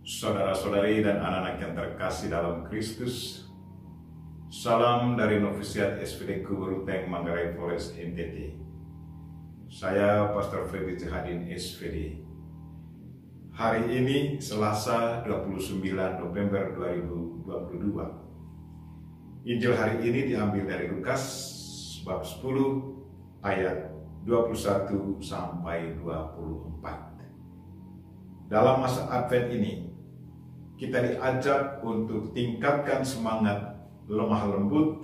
Saudara-saudari dan anak-anak yang terkasih dalam Kristus, salam dari Novisiat SPD Kuburuteng, Manggarai Forest, NTT. Saya Pastor Freddy Jihadin SPD. Hari ini Selasa 29 November 2022. Injil hari ini diambil dari Lukas bab 10 ayat 21 sampai 24. Dalam masa Advent ini, kita diajak untuk tingkatkan semangat lemah lembut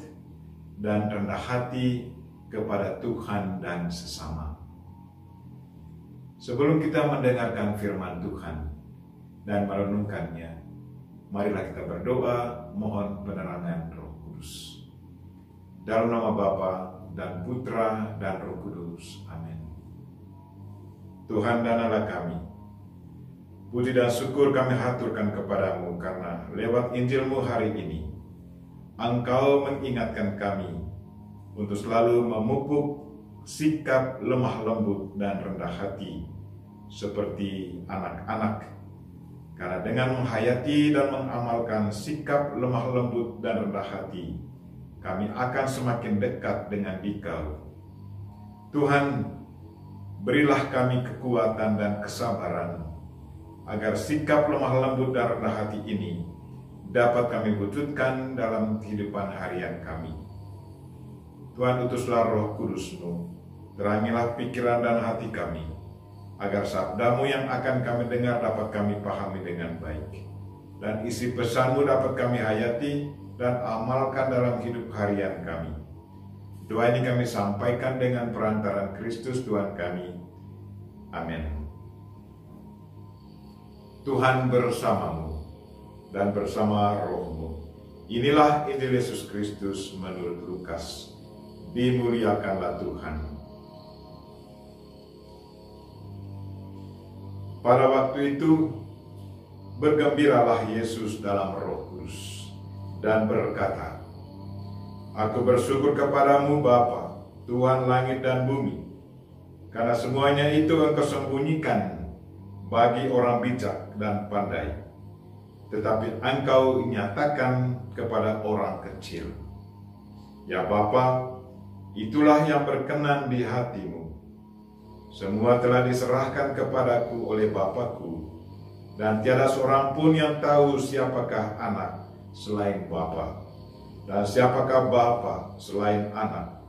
dan rendah hati kepada Tuhan dan sesama. Sebelum kita mendengarkan firman Tuhan dan merenungkannya, marilah kita berdoa mohon penerangan Roh Kudus. Dalam nama Bapa dan Putra dan Roh Kudus. Amin. Tuhan dan Allah kami, puji dan syukur kami haturkan kepadamu karena lewat Injilmu hari ini, Engkau mengingatkan kami untuk selalu memupuk sikap lemah lembut dan rendah hati seperti anak-anak. Karena dengan menghayati dan mengamalkan sikap lemah lembut dan rendah hati, kami akan semakin dekat dengan Dikau. Tuhan, berilah kami kekuatan dan kesabaran agar sikap lemah lembut dan rendah hati ini dapat kami wujudkan dalam kehidupan harian kami. Tuhan, utuslah Roh Kudus-Mu, terangilah pikiran dan hati kami, agar sabda-Mu yang akan kami dengar dapat kami pahami dengan baik, dan isi pesan-Mu dapat kami hayati dan amalkan dalam hidup harian kami. Doa ini kami sampaikan dengan perantaraan Kristus Tuhan kami. Amin. Tuhan bersamamu dan bersama rohmu. Inilah Injil Yesus Kristus menurut Lukas. Dimuliakanlah Tuhan. Pada waktu itu, bergembiralah Yesus dalam Roh Kudus dan berkata, Aku bersyukur kepadamu Bapa, Tuhan langit dan bumi, karena semuanya itu Engkau sembunyikan bagi orang bijak dan pandai, tetapi Engkau nyatakan kepada orang kecil. Ya Bapa, itulah yang berkenan di hatimu. Semua telah diserahkan kepadaku oleh Bapakku, dan tiada seorang pun yang tahu siapakah anak selain Bapa, dan siapakah Bapa selain anak,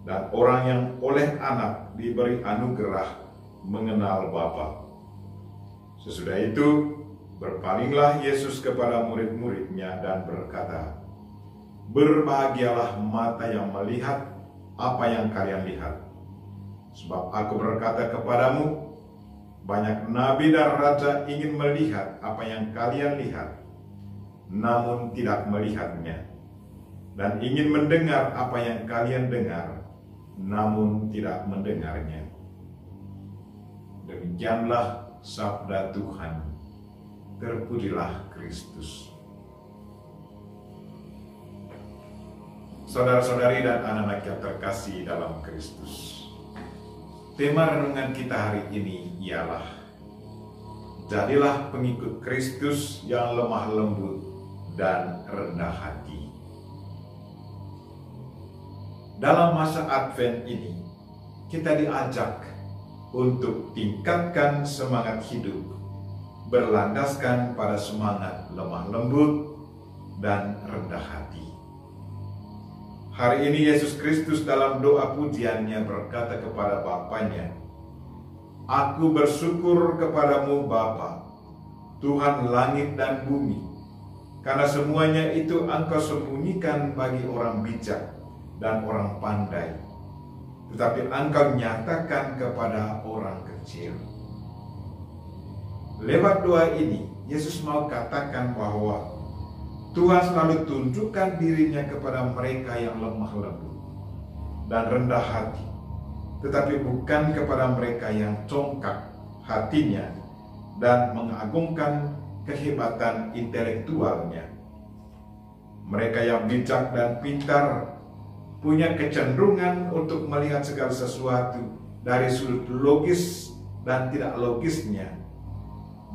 dan orang yang oleh anak diberi anugerah mengenal Bapa. Sesudah itu, berpalinglah Yesus kepada murid-muridnya dan berkata, Berbahagialah mata yang melihat apa yang kalian lihat. Sebab aku berkata kepadamu, banyak nabi dan raja ingin melihat apa yang kalian lihat, namun tidak melihatnya, dan ingin mendengar apa yang kalian dengar, namun tidak mendengarnya. Demikianlah sabda Tuhan. Terpujilah Kristus. Saudara-saudari dan anak-anak yang terkasih dalam Kristus, tema renungan kita hari ini ialah jadilah pengikut Kristus yang lemah lembut dan rendah hati. Dalam masa Advent ini, kita diajak untuk tingkatkan semangat hidup berlandaskan pada semangat lemah lembut dan rendah hati. Hari ini Yesus Kristus dalam doa pujiannya berkata kepada Bapanya, Aku bersyukur kepadamu Bapa, Tuhan langit dan bumi, karena semuanya itu Engkau sembunyikan bagi orang bijak dan orang pandai, tetapi Engkau nyatakan kepada orang kecil. Lewat doa ini, Yesus mau katakan bahwa Tuhan selalu tunjukkan dirinya kepada mereka yang lemah lembut dan rendah hati, tetapi bukan kepada mereka yang congkak hatinya dan mengagungkan kehebatan intelektualnya. Mereka yang bijak dan pintar punya kecenderungan untuk melihat segala sesuatu dari sudut logis dan tidak logisnya.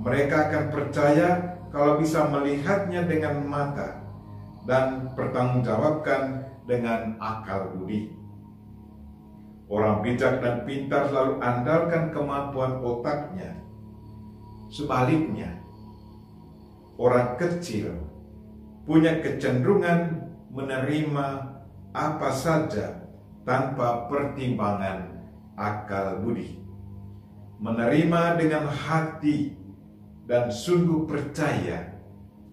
Mereka akan percaya kalau bisa melihatnya dengan mata dan bertanggungjawabkan dengan akal budi. Orang bijak dan pintar selalu andalkan kemampuan otaknya. Sebaliknya, orang kecil punya kecenderungan menerima apa saja tanpa pertimbangan akal budi. Menerima dengan hati dan sungguh percaya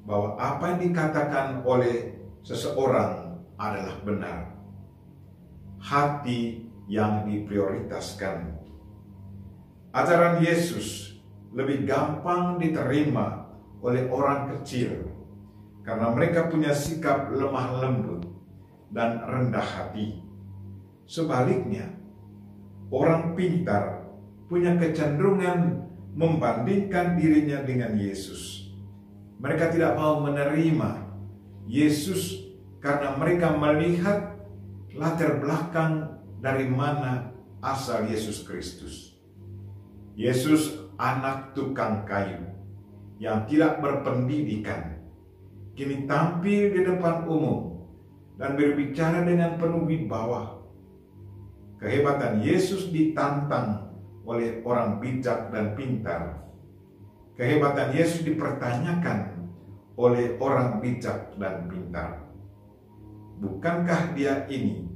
bahwa apa yang dikatakan oleh seseorang adalah benar. Hati yang diprioritaskan. Ajaran Yesus lebih gampang diterima oleh orang kecil karena mereka punya sikap lemah lembut dan rendah hati. Sebaliknya, orang pintar punya kecenderungan membandingkan dirinya dengan Yesus. Mereka tidak mau menerima Yesus karena mereka melihat latar belakang dari mana asal Yesus Kristus. Yesus anak tukang kayu yang tidak berpendidikan, kini tampil di depan umum dan berbicara dengan penuh wibawa. Kehebatan Yesus ditantang oleh orang bijak dan pintar. Kehebatan Yesus dipertanyakan oleh orang bijak dan pintar. Bukankah dia ini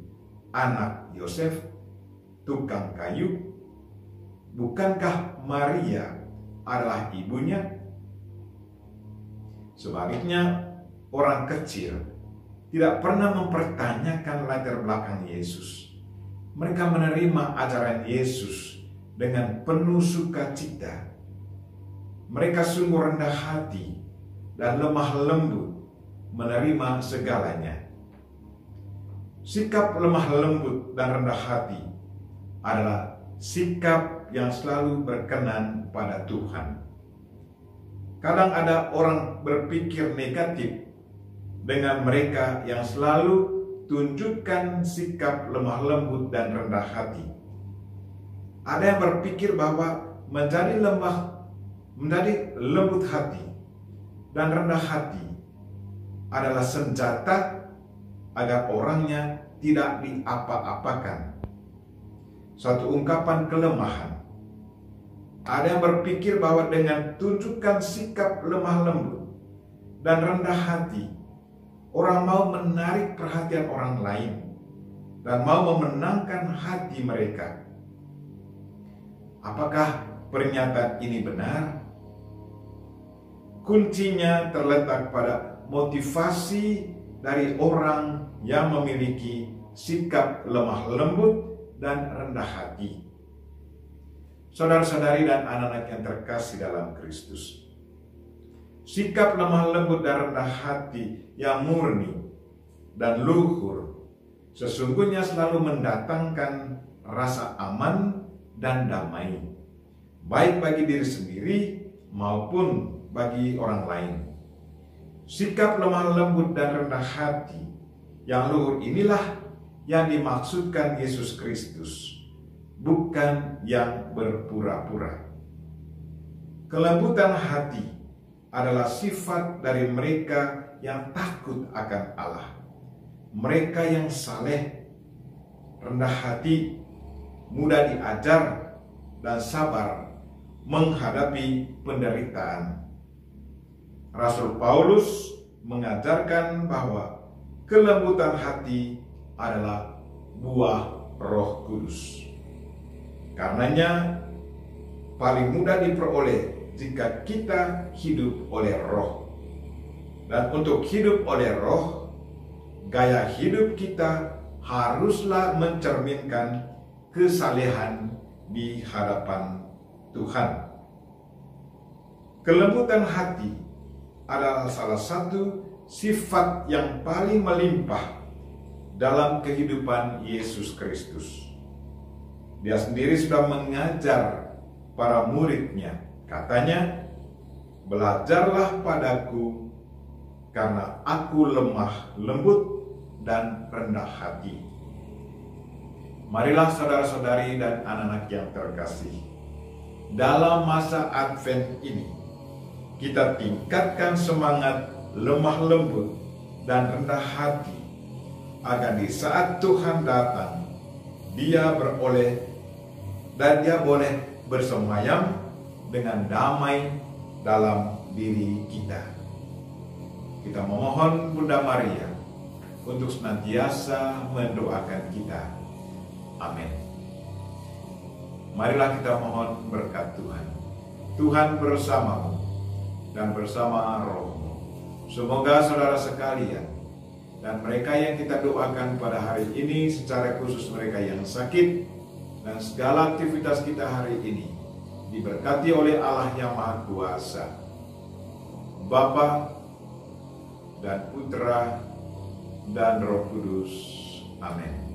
anak Yosef, tukang kayu? Bukankah Maria adalah ibunya? Sebaliknya, orang kecil tidak pernah mempertanyakan latar belakang Yesus. Mereka menerima ajaran Yesus dengan penuh sukacita. Mereka sungguh rendah hati dan lemah lembut menerima segalanya. Sikap lemah lembut dan rendah hati adalah sikap yang selalu berkenan pada Tuhan. Kadang ada orang berpikir negatif dengan mereka yang selalu tunjukkan sikap lemah lembut dan rendah hati. Ada yang berpikir bahwa menjadi lembut hati dan rendah hati adalah senjata agar orangnya tidak diapa-apakan. Satu ungkapan kelemahan. Ada yang berpikir bahwa dengan tunjukkan sikap lemah lembut dan rendah hati, orang mau menarik perhatian orang lain dan mau memenangkan hati mereka. Apakah pernyataan ini benar? Kuncinya terletak pada motivasi dari orang yang memiliki sikap lemah lembut dan rendah hati. Saudara-saudari dan anak-anak yang terkasih dalam Kristus, sikap lemah lembut dan rendah hati yang murni dan luhur sesungguhnya selalu mendatangkan rasa aman dan damai, baik bagi diri sendiri maupun bagi orang lain. Sikap lemah lembut dan rendah hati yang luhur inilah yang dimaksudkan Yesus Kristus, bukan yang berpura-pura. Kelembutan hati adalah sifat dari mereka yang takut akan Allah. Mereka yang saleh, rendah hati, mudah diajar, dan sabar menghadapi penderitaan. Rasul Paulus mengajarkan bahwa kelembutan hati adalah buah Roh Kudus. Karenanya paling mudah diperoleh jika kita hidup oleh Roh. Dan untuk hidup oleh Roh, gaya hidup kita haruslah mencerminkan kesalehan di hadapan Tuhan. Kelembutan hati adalah salah satu sifat yang paling melimpah dalam kehidupan Yesus Kristus. Dia sendiri sudah mengajar para muridnya. Katanya, "Belajarlah padaku, karena aku lemah lembut dan rendah hati." Marilah saudara-saudari dan anak-anak yang terkasih, dalam masa Advent ini, kita tingkatkan semangat lemah lembut dan rendah hati, agar di saat Tuhan datang, Dia beroleh dan Dia boleh bersemayam dengan damai dalam diri kita. Kita memohon Bunda Maria untuk senantiasa mendoakan kita. Amin. Marilah kita mohon berkat Tuhan. Tuhan bersamamu dan bersama rohmu. Semoga saudara sekalian dan mereka yang kita doakan pada hari ini, secara khusus mereka yang sakit, dan segala aktivitas kita hari ini diberkati oleh Allah yang Maha Kuasa, Bapa dan Putra dan Roh Kudus. Amin.